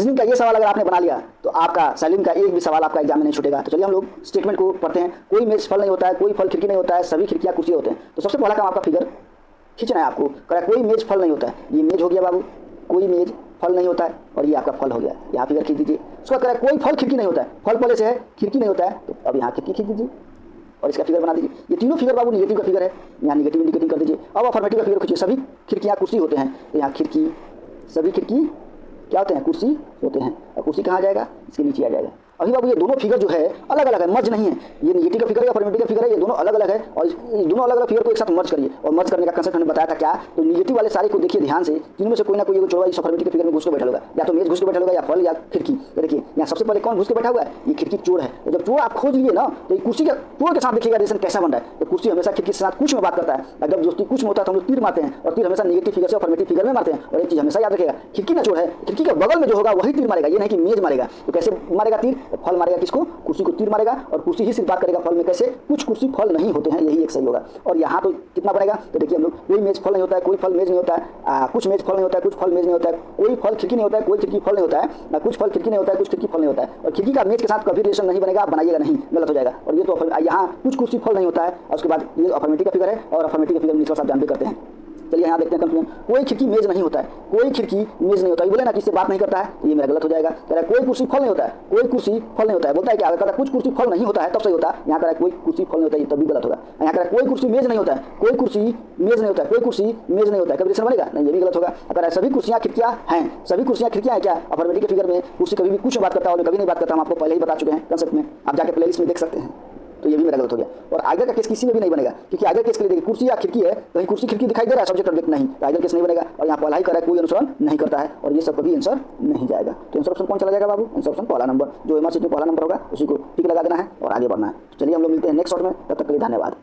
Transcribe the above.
Reasoning का ये सवाल अगर आपने बना लिया तो आपका सैलिन का एक भी सवाल आपका एग्जाम में नहीं छूटेगा। तो चलिए हम लोग स्टेटमेंट को पढ़ते हैं। कोई मेज फल नहीं होता है, कोई फल खिड़की नहीं होता है, सभी खिड़कियाँ कुर्सी होते हैं। तो सबसे पहला काम आपका फिगर खींचना है आपको। कह कोई मेज फल नहीं होता है, ये मेज हो गया बाबू, कोई मेज फल नहीं होता है, और ये आपका फल हो गया। यहाँ फिगर खींच दीजिए। उसको कह कोई फल खिड़की नहीं होता है, फल पहले से है, खिड़की नहीं होता है, तो अब यहाँ खिड़की खींच दीजिए और इसका फिगर बना दीजिए। ये तीनों फिगर बाबू निगेटिव का फिगर है, यहाँ निगेटिव इंडिकेटिव कर दीजिए। अब अफर्मेटिव का फिगर खींचिए। सभी खिड़कियाँ कुर्सी होते हैं, तो यहाँ खिड़की, सभी खिड़की क्या होते हैं, कुर्सी होते हैं। और कुर्सी कहाँ जाएगा, इसके नीचे आ जाएगा। अभी बाबू ये दोनों फिगर जो है अलग अलग है, मर्ज नहीं है। ये निगेटिव का फिगर है, अफर्मेटिव का फिगर है, ये दोनों अलग अलग है। और ये दोनों अलग अलग फिगर को एक साथ मर्ज करिए। और मर्ज करने का कंसेप्ट हमने बताया था क्या, तो निगेटिव वाले सारे को देखिए ध्यान से, तीनों में से कोई ना कोई छोड़वा इस अफर्मेटिव के फिगर में घुस के बैठा होगा, या तो मेज घुस के बैठा होगा, या फल, या खिड़की। देखिए यहाँ सबसे पहले कौन घुस के बैठा हुआ है, ये खिड़की चोर है। तो जब चोर आप खोज लिए ना, तो कुर्सी के चोर के साथ देखिएगा रिलेशन कैसा बन रहा है। तो कुर्सी हमेशा खिड़की के साथ कुछ में बात करता है। अगर दोस्ती कुछ में होता है तो हम लोग तीर मारते हैं, और तीर हमेशा निगेटिव फिगर से अफर्मेटिव फिगर में मारते हैं। और एक चीज हमेशा याद रखिएगा, खिड़की का चोर है, खिड़की के बगल में जो होगा वही तीर मारेगा, ये नहीं कि मेज मारेगा। तो कैसे मारेगा तीर, फल मारेगा किसको, कुर्सी को तीर मारेगा, और कुर्सी ही सिर्फ बात करेगा फल में। कैसे, कुछ कुर्सी फल नहीं होते हैं, यही एक सही होगा। और यहाँ तो कितना पड़ेगा, तो देखिए हम लोग कोई मेज फल नहीं होता है, कोई फल मेज नहीं होता है, कुछ मेज फल नहीं होता है, कुछ फल मेज नहीं होता है, कोई फल खिड़की नहीं होता है, कोई खिड़की फल नहीं होता है, ना कुछ फल खिड़की नहीं होता है, कुछ खिड़की फल नहीं होता है। और खिड़की का मेज के साथ कभी रिलेशन नहीं बनेगा, आप बनाइएगा नहीं, गलत हो जाएगा। और ये तो यहाँ कुछ कुर्सी फल नहीं होता है, और उसके बाद ये अफर्मेटिव का फिगर है, और अफर्मेटिव का फिगर निचला आप जानते करते हैं। चलिए यहाँ देखते हैं कंफ्यूजन। कोई खिड़की मेज नहीं होता है, कोई खिड़की मेज नहीं होता है, बोले ना किससे बात नहीं करता है, तो ये मेरा गलत हो जाएगा। कह रहा है कोई कुर्सी फल नहीं होता है, कोई कुर्सी फल नहीं होता है, बोलता है क्या, कहता है कुछ कुर्सी फल नहीं होता है, तब सही होता है। यहाँ कह रहा है कोई कुर्सी फल नहीं होता है, तब भी गलत होगा। यहाँ कह रहा है कोई कुर्सी मेज नहीं होता है, कोई कुर्सी मेज नहीं होता है, कोई कुर्सी मेज नहीं होता है, कभी रिलेशन बनेगा नहीं, ये भी गलत होगा। कह रहा है सभी कुर्सियाँ खिड़कियाँ हैं, सभी कुर्सियाँ खिड़कियाँ हैं क्या, अफर्मेटिव के फिगर में कुर्सी कभी भी कुछ बात करता है और कभी नहीं बात करता, हम आपको पहले ही बता चुके हैं कंसेप्ट में, आप जाके प्लेलिस्ट में देख सकते हैं। तो ये भी मेरा गलत हो गया। और आइदर का केस किसी में भी नहीं बनेगा, क्योंकि आइदर केस के लिए देखिए कुर्सी या खिड़की है, कहीं कुर्सी खिड़की दिखाई दे रहा है, सब्जेक्ट ऑब्जेक्ट नहीं, तो आइदर केस नहीं बनेगा। और यहाँ पहला ही कर रहा है, कोई अनुसरण नहीं करता है, और ये सब कभी आंसर नहीं जाएगा। तो आंसर ऑप्शन कौन चला जाएगा बाबू, आंसर ऑप्शन पहला नंबर, जो एमआर सीट में पहला नंबर होगा उसी को टिक लगा देना है और आगे बढ़ना है। चलिए हम लोग मिलते हैं नेक्स्ट शॉट में, तब तक के लिए धन्यवाद।